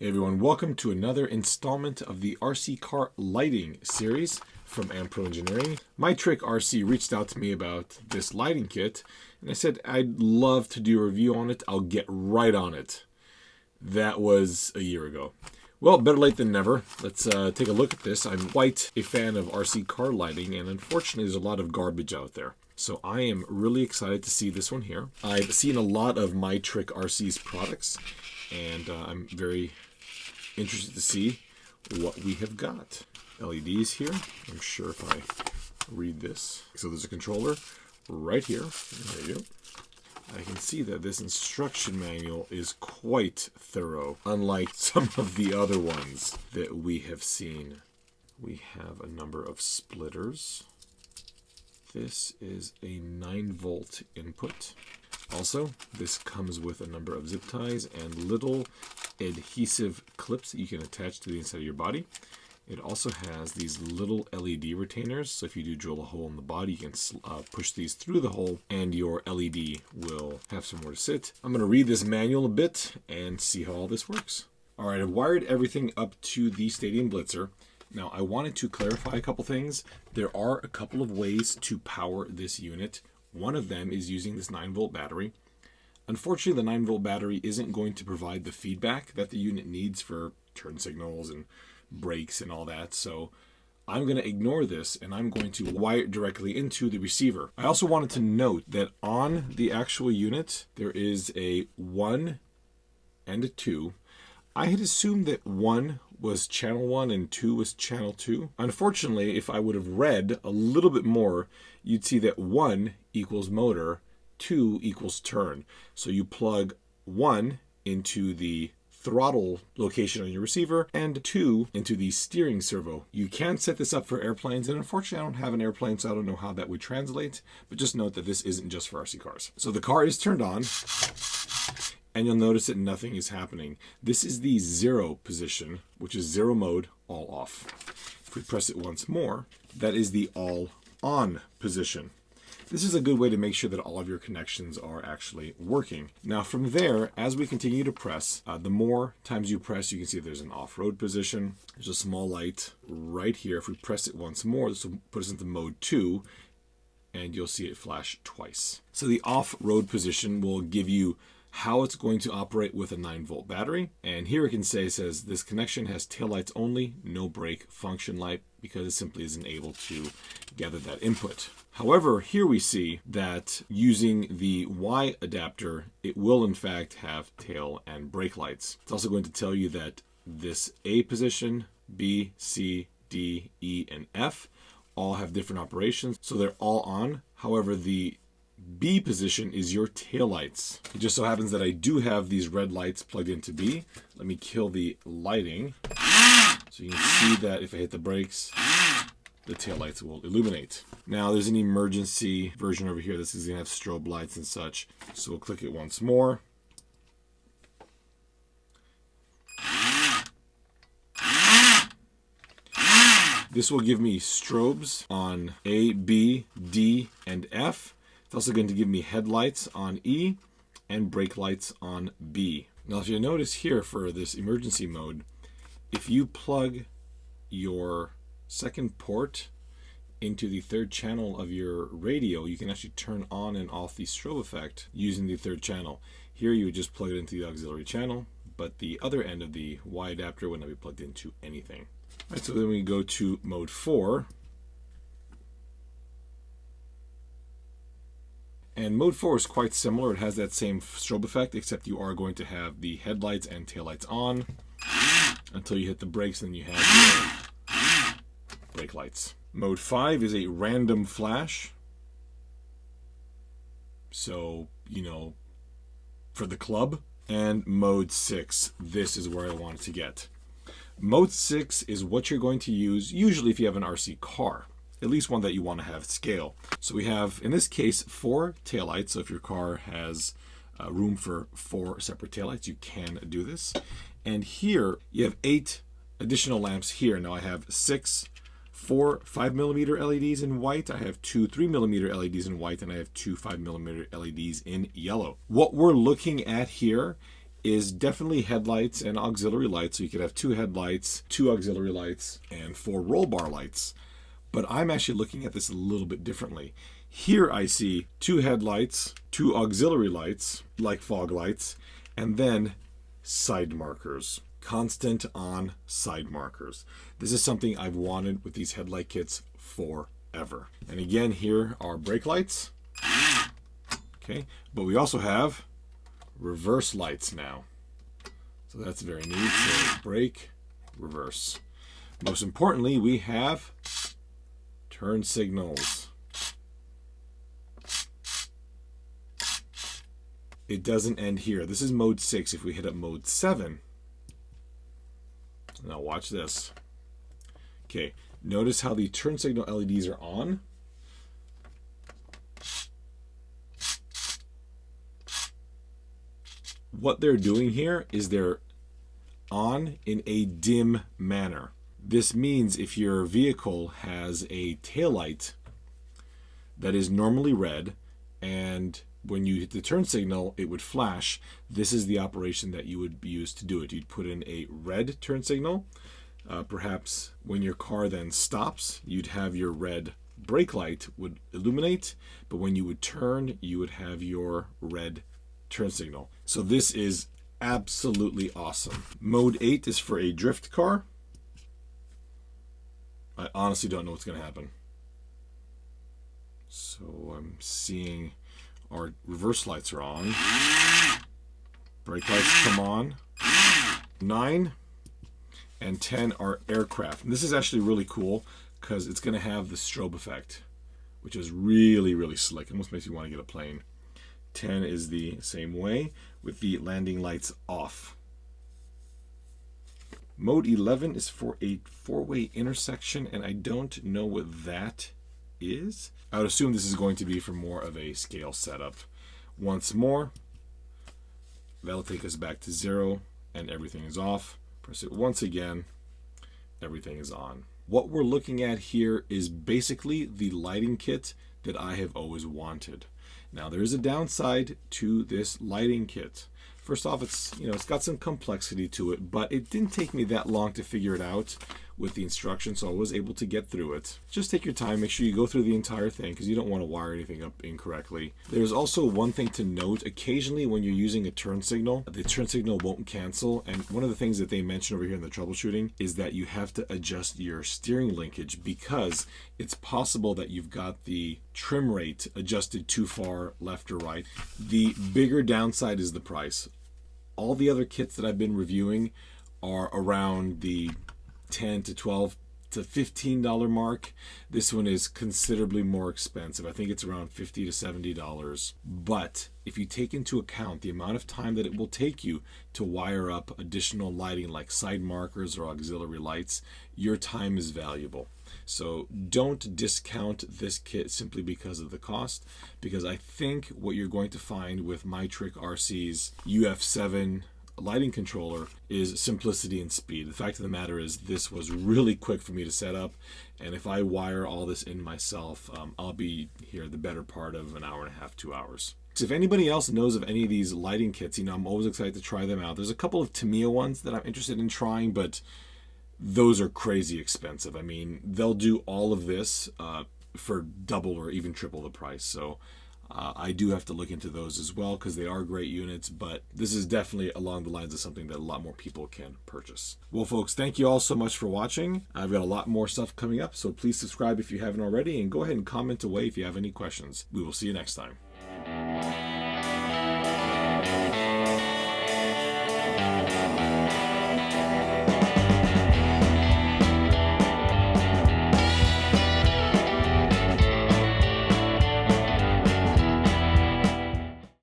Hey everyone, welcome to another installment of the RC car lighting series from Ampro Engineering. My Trick RC reached out to me about this lighting kit, and I said I'd love to do a review on it. I'll get right on it. That was a year ago. Well, better late than never. Let's take a look at this. I'm quite a fan of RC car lighting, and unfortunately there's a lot of garbage out there. So I am really excited to see this one here. I've seen a lot of My Trick RC's products, and I'm very interested to see what we have got. LEDs here. I'm sure if I read this. So there's a controller right here. There you go. I can see that this instruction manual is quite thorough, unlike some of the other ones that we have seen. We have a number of splitters. This is a 9-volt input. Also, this comes with a number of zip ties and little adhesive clips that you can attach to the inside of your body. It also has these little LED retainers, so if you do drill a hole in the body, you can push these through the hole and your LED will have somewhere to sit. I'm going to read this manual a bit and see how all this works. Alright, I've wired everything up to the Stadium Blitzer. Now, I wanted to clarify a couple things. There are a couple of ways to power this unit. One of them is using this 9-volt battery. Unfortunately, the 9-volt battery isn't going to provide the feedback that the unit needs for turn signals and brakes and all that. So I'm going to ignore this and I'm going to wire it directly into the receiver. I also wanted to note that on the actual unit, there is a 1 and a 2. I had assumed that 1 was channel 1 and 2 was channel 2. Unfortunately, if I would have read a little bit more, you'd see that 1 equals motor, 2 equals turn. So you plug 1 into the throttle location on your receiver and 2 into the steering servo. You can set this up for airplanes, and unfortunately I don't have an airplane, so I don't know how that would translate, but just note that this isn't just for RC cars. So the car is turned on, and you'll notice that nothing is happening. This is the 0 position, which is 0 mode, all off. If we press it once more, that is the all on position. This is a good way to make sure that all of your connections are actually working. Now from there, as we continue to press, the more times you press, you can see there's an off-road position. There's a small light right here. If we press it once more, this will put us into mode 2, and you'll see it flash twice. So the off-road position will give you how it's going to operate with a 9-volt battery. And here it can say, it says this connection has taillights only, no brake function light, because it simply isn't able to gather that input. However, here we see that using the Y adapter, it will in fact have tail and brake lights. It's also going to tell you that this A position, B, C, D, E, and F all have different operations, so they're all on. However, the B position is your tail lights. It just so happens that I do have these red lights plugged into B. Let me kill the lighting. So you can see that if I hit the brakes, the tail lights will illuminate. Now there's an emergency version over here. This is going to have strobe lights and such. So we'll click it once more. This will give me strobes on A, B, D, and F. It's also going to give me headlights on E and brake lights on B. Now if you notice here for this emergency mode, if you plug your second port into the third channel of your radio, you can actually turn on and off the strobe effect using the third channel. Here you would just plug it into the auxiliary channel, but the other end of the Y adapter would not be plugged into anything. All right, so then we go to mode 4. And mode 4 is quite similar. It has that same strobe effect, except you are going to have the headlights and taillights on until you hit the brakes, and then you have your brake lights. Mode 5 is a random flash. So, you know, for the club. And mode 6, this is where I wanted to get. Mode 6 is what you're going to use, usually if you have an RC car. At least one that you want to have scale. So we have, in this case, 4 taillights. So if your car has room for 4 separate taillights, you can do this. And here you have 8 additional lamps here. Now I have 4 5mm LEDs in white. I have 2 3mm LEDs in white, and I have 2 5mm LEDs in yellow. What we're looking at here is definitely headlights and auxiliary lights. So you could have 2 headlights, 2 auxiliary lights, and 4 roll bar lights. But I'm actually looking at this a little bit differently. Here I see 2 headlights, 2 auxiliary lights, like fog lights, and then side markers. Constant on side markers. This is something I've wanted with these headlight kits forever. And again, here are brake lights. Okay, but we also have reverse lights now. So that's very neat. So brake, reverse. Most importantly, we have turn signals. It doesn't end here. This is mode 6. If we hit up mode 7, now watch this. Okay, notice how the turn signal LEDs are on. What they're doing here is they're on in a dim manner. This means if your vehicle has a taillight that is normally red, and when you hit the turn signal, it would flash. This is the operation that you would use to do it. You'd put in a red turn signal. Perhaps when your car then stops, you'd have your red brake light would illuminate, but when you would turn, you would have your red turn signal. So this is absolutely awesome. Mode 8 is for a drift car. I honestly don't know what's going to happen. So I'm seeing our reverse lights are on. Brake lights come on. 9 and 10 are aircraft. And this is actually really cool because it's going to have the strobe effect, which is really, really slick. It almost makes you want to get a plane. 10 is the same way with the landing lights off. Mode 11 is for a 4-way intersection, and I don't know what that is. I would assume this is going to be for more of a scale setup. Once more, that'll take us back to 0, and everything is off. Press it once again, everything is on. What we're looking at here is basically the lighting kit that I have always wanted. Now there is a downside to this lighting kit. First off, it's got some complexity to it, but it didn't take me that long to figure it out with the instructions, so I was able to get through it. Just take your time, make sure you go through the entire thing because you don't want to wire anything up incorrectly. There's also one thing to note. Occasionally when you're using a turn signal, the turn signal won't cancel, and one of the things that they mention over here in the troubleshooting is that you have to adjust your steering linkage because it's possible that you've got the trim rate adjusted too far left or right. The bigger downside is the price. All the other kits that I've been reviewing are around the $10 to $12 to $15 mark. This one is considerably more expensive. I think it's around $50 to $70. But if you take into account the amount of time that it will take you to wire up additional lighting like side markers or auxiliary lights, your time is valuable. So don't discount this kit simply because of the cost, because I think what you're going to find with MyTrick RC's UF-7 lighting controller is simplicity and speed. The fact of the matter is this was really quick for me to set up, and if I wire all this in myself, I'll be here the better part of an hour and a half, 2 hours. So if anybody else knows of any of these lighting kits, I'm always excited to try them out. There's a couple of Tamiya ones that I'm interested in trying, but those are crazy expensive. I mean, they'll do all of this for double or even triple the price. So I do have to look into those as well because they are great units, but this is definitely along the lines of something that a lot more people can purchase. Well, folks, thank you all so much for watching. I've got a lot more stuff coming up, so please subscribe if you haven't already, and go ahead and comment away if you have any questions. We will see you next time.